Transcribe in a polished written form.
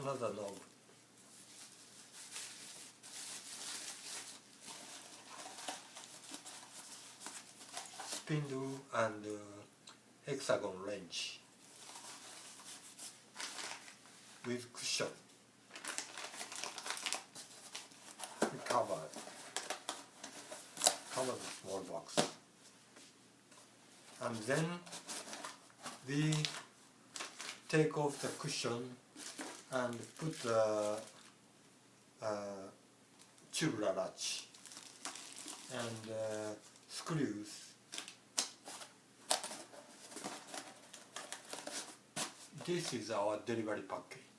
another knob. Spindle and hexagon wrench with cushion. Cover the small box, and then we take off the cushion and put the tubular latch and screws. This is our delivery package.